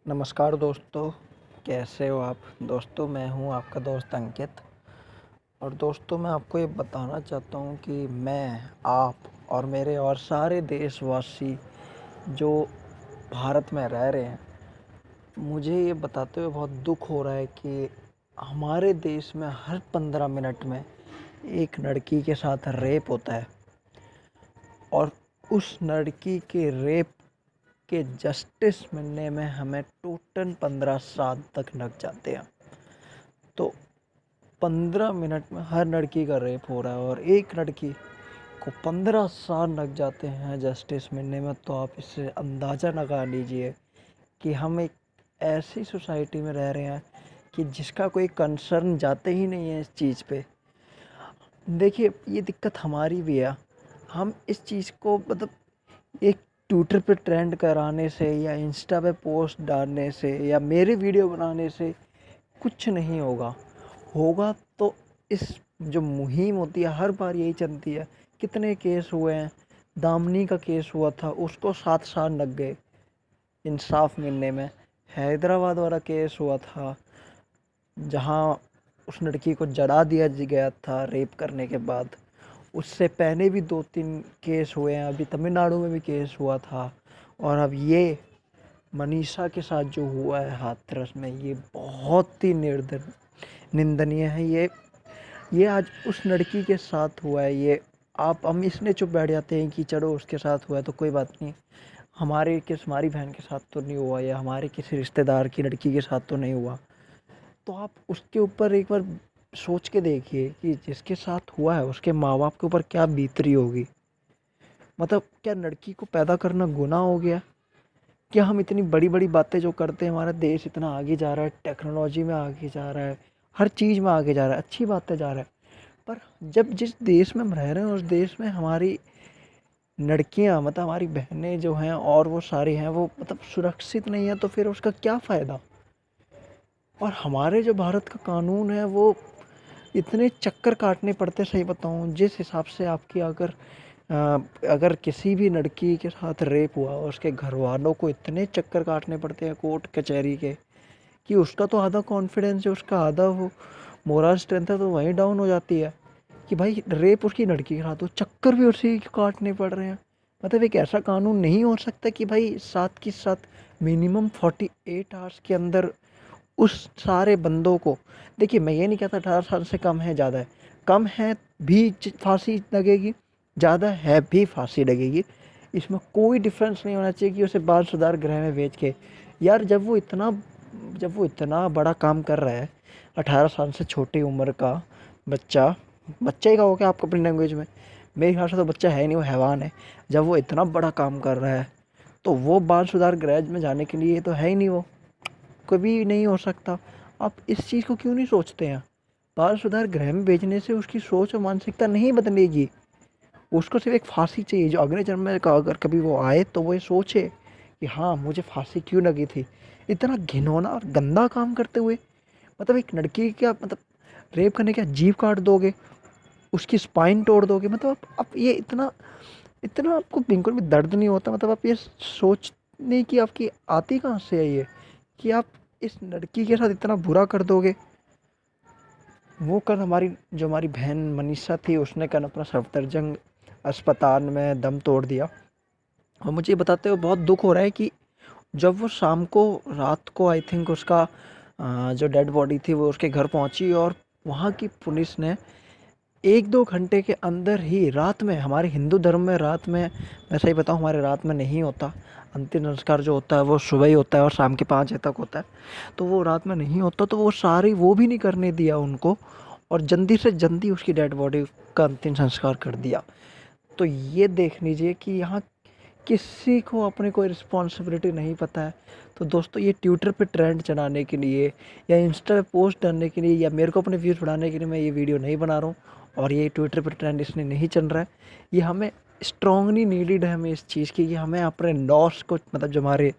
नमस्कार दोस्तों, कैसे हो आप? दोस्तों मैं हूँ आपका दोस्त अंकित। और दोस्तों मैं आपको ये बताना चाहता हूँ कि मैं, आप और मेरे और सारे देशवासी जो भारत में रह रहे हैं, मुझे ये बताते हुए बहुत दुख हो रहा है कि हमारे देश में हर 15 मिनट में एक लड़की के साथ रेप होता है और उस लड़की के रेप के जस्टिस मिलने में हमें टोटल 15 साल तक लग जाते हैं। तो 15 मिनट में हर लड़की का रेप हो रहा है और एक लड़की को 15 साल लग जाते हैं जस्टिस मिलने में। तो आप इससे अंदाज़ा लगा लीजिए कि हम एक ऐसी सोसाइटी में रह रहे हैं कि जिसका कोई कंसर्न जाते ही नहीं है इस चीज़ पे। देखिए, ये दिक्कत हमारी भी है। हम इस चीज़ को एक ट्विटर पे ट्रेंड कराने से या इंस्टा पे पोस्ट डालने से या मेरे वीडियो बनाने से कुछ नहीं होगा। होगा तो इस जो मुहिम होती है हर बार यही चलती है। कितने केस हुए हैं, दामिनी का केस हुआ था, उसको 7 साल लग गए इंसाफ मिलने में। हैदराबाद वाला केस हुआ था जहां उस लड़की को जला दिया गया था रेप करने के बाद। उससे पहले भी 2-3 केस हुए हैं, अभी तमिलनाडु में भी केस हुआ था। और अब ये मनीषा के साथ जो हुआ है हाथरस में, ये बहुत ही निंदनीय है। ये आज उस लड़की के साथ हुआ है। ये आप हम इसलिए चुप बैठ जाते हैं कि चलो उसके साथ हुआ है तो कोई बात नहीं, हमारी बहन के साथ तो नहीं हुआ या हमारे किसी रिश्तेदार की लड़की के साथ तो नहीं हुआ। तो आप उसके ऊपर एक बार सोच के देखिए कि जिसके साथ हुआ है उसके माँ बाप के ऊपर क्या बीत रही होगी। क्या लड़की को पैदा करना गुनाह हो गया? क्या हम इतनी बड़ी बड़ी बातें जो करते हैं, हमारा देश इतना आगे जा रहा है, टेक्नोलॉजी में आगे जा रहा है, हर चीज़ में आगे जा रहा है, अच्छी बातें जा रहा है, पर जब जिस देश में हम रह रहे हैं उस देश में हमारी लड़कियां हमारी बहनें जो हैं और वो सारी हैं वो सुरक्षित नहीं है, तो फिर उसका क्या फ़ायदा। और हमारे जो भारत का कानून है वो इतने चक्कर काटने पड़ते, सही बताऊं, जिस हिसाब से आपकी अगर किसी भी लड़की के साथ रेप हुआ और उसके घर वालों को इतने चक्कर काटने पड़ते हैं कोर्ट कचहरी के कि उसका तो आधा कॉन्फिडेंस है, उसका आधा वो मोरल स्ट्रेंथ है तो वहीं डाउन हो जाती है कि भाई रेप उसकी लड़की के साथ हो, चक्कर भी उसी के काटने पड़ रहे हैं। एक ऐसा कानून नहीं हो सकता कि भाई साथ के साथ मिनिमम 48 आवर्स के अंदर उस सारे बंदों को, देखिए मैं ये नहीं कहता 18 साल से कम है ज़्यादा है, कम है भी फांसी लगेगी, ज़्यादा है भी फांसी लगेगी। इसमें कोई डिफरेंस नहीं होना चाहिए कि उसे बाल सुधार गृह में भेज के, यार जब वो इतना बड़ा काम कर रहा है, 18 साल से छोटी उम्र का बच्चा, बच्चा ही कहोगे आप अपनी लैंग्वेज में, मेरे ख्याल से तो बच्चा है नहीं, वो हैवान है। जब वो इतना बड़ा काम कर रहा है तो वो बाल सुधार गृह में जाने के लिए तो है ही नहीं, वो कभी नहीं हो सकता। आप इस चीज़ को क्यों नहीं सोचते हैं? बाल सुधार गृह में भेजने से उसकी सोच और मानसिकता नहीं बदलेगी। उसको सिर्फ एक फांसी चाहिए, जो अगले जन्म में अगर कभी वो आए तो वो ये सोचे कि हाँ मुझे फांसी क्यों लगी थी। इतना घिनौना और गंदा काम करते हुए एक लड़की क्या रेप करने का जीभ काट दोगे, उसकी स्पाइन तोड़ दोगे। आप ये इतना इतना आपको बिल्कुल भी दर्द नहीं होता? आप ये सोचने की आपकी आती कहाँ से है ये कि आप इस लड़की के साथ इतना बुरा कर दोगे। वो कल हमारी बहन मनीषा थी, उसने कल अपना सफदरजंग अस्पताल में दम तोड़ दिया। और मुझे बताते हुए बहुत दुख हो रहा है कि जब वो शाम को, रात को आई थिंक, उसका जो डेड बॉडी थी वो उसके घर पहुंची और वहाँ की पुलिस ने 1-2 घंटे के अंदर ही, रात में, हमारे हिंदू धर्म में रात में, मैं सही बताऊँ हमारे रात में नहीं होता, अंतिम संस्कार जो होता है वो सुबह ही होता है और शाम के 5 बजे तक होता है, तो वो रात में नहीं होता, तो वो भी नहीं करने दिया उनको और जल्दी से जल्दी उसकी डेड बॉडी का अंतिम संस्कार कर दिया। तो ये देख लीजिए कि यहाँ किसी को अपनी कोई रिस्पॉन्सिबिलिटी नहीं पता है। तो दोस्तों ये ट्विटर पे ट्रेंड चलाने के लिए या इंस्टा पे पोस्ट डालने के लिए या मेरे को अपने व्यूज़ बढ़ाने के लिए मैं ये वीडियो नहीं बना रहा हूँ और ये ट्विटर पे ट्रेंड इसलिए नहीं चल रहा है। ये हमें स्ट्रांगली नीडेड है, हमें इस चीज़ की कि हमें अपने लॉस को, जो हमारे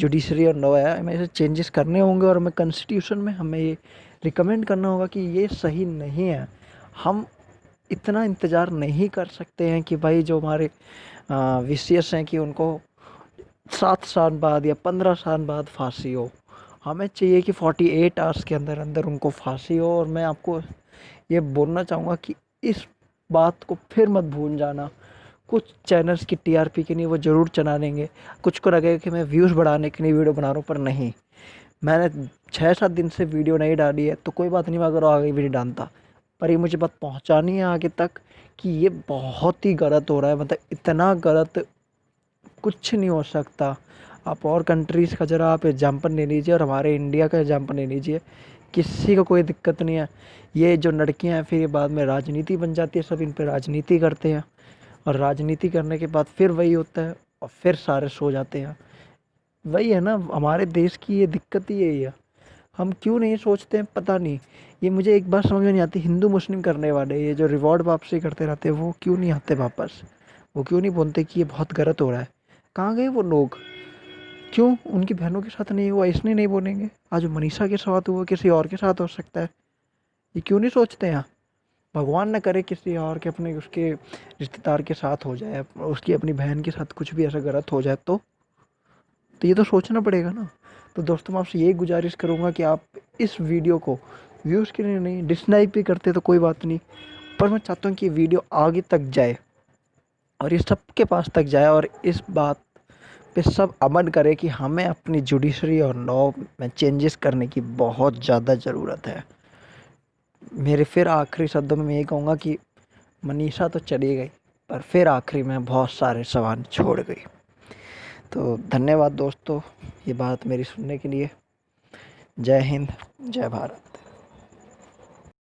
जुडिशरी और लॉ है, हमें इसे चेंजेस करने होंगे और हमें कॉन्स्टिट्यूशन में हमें ये रिकमेंड करना होगा कि ये सही नहीं है। हम इतना इंतज़ार नहीं कर सकते हैं कि भाई जो हमारे विशियस हैं कि उनको 7 साल बाद या 15 साल बाद फांसी हो। हमें चाहिए कि 48 आवर्स के अंदर अंदर उनको फांसी हो। और मैं आपको ये बोलना चाहूँगा कि इस बात को फिर मत भूल जाना। कुछ चैनल्स की टीआरपी के लिए वो ज़रूर चला लेंगे, कुछ को लगेगा कि मैं व्यूज़ बढ़ाने के लिए वीडियो बना रहा हूँ, पर नहीं। मैंने 6-7 दिन से वीडियो नहीं डाली है तो कोई बात नहीं, मैं अगर आगे भी नहीं डालता, पर ये मुझे बात पहुँचानी है आगे तक कि ये बहुत ही गलत हो रहा है। मतलब इतना गलत कुछ नहीं हो सकता। आप और कंट्रीज़ का ज़रा आप एग्जाम्पल ले लीजिए और हमारे इंडिया का एग्जाम्पल ले लीजिए, किसी को कोई दिक्कत नहीं है। ये जो लड़कियां हैं फिर ये बाद में राजनीति बन जाती है, सब इन पे राजनीति करते हैं और राजनीति करने के बाद फिर वही होता है और फिर सारे सो जाते हैं। वही है ना, हमारे देश की ये दिक्कत ही यही है। हम क्यों नहीं सोचते हैं पता नहीं। ये मुझे एक बात समझ में नहीं आती, हिंदू मुस्लिम करने वाले ये जो रिवॉर्ड वापसी करते रहते हैं वो क्यों नहीं आते वापस? वो क्यों नहीं बोलते कि ये बहुत गलत हो रहा है? कहाँ गए वो लोग? क्यों उनकी बहनों के साथ नहीं हुआ इसलिए नहीं बोलेंगे? आज मनीषा के साथ हुआ, किसी और के साथ हो सकता है। ये क्यों नहीं सोचते हैं? भगवान ना करे किसी और के अपने उसके रिश्तेदार के साथ हो जाए, उसकी अपनी बहन के साथ कुछ भी ऐसा गलत हो जाए तो ये तो सोचना पड़ेगा ना। तो दोस्तों मैं आपसे यही गुजारिश करूँगा कि आप इस वीडियो को व्यूज़ के लिए नहीं, डिसलाइक भी करते तो कोई बात नहीं, पर मैं चाहता हूँ कि ये वीडियो आगे तक जाए और ये सबके पास तक जाए और इस बात पे सब अमल करें कि हमें अपनी जुडिशरी और लॉ में चेंजेस करने की बहुत ज़्यादा ज़रूरत है। मेरे फिर आखिरी शब्दों में मैं यही कहूँगा कि मनीषा तो चली गई, पर फिर आखिरी में बहुत सारे सवाल छोड़ गई। तो धन्यवाद दोस्तों ये बात मेरी सुनने के लिए। जय हिंद, जय भारत।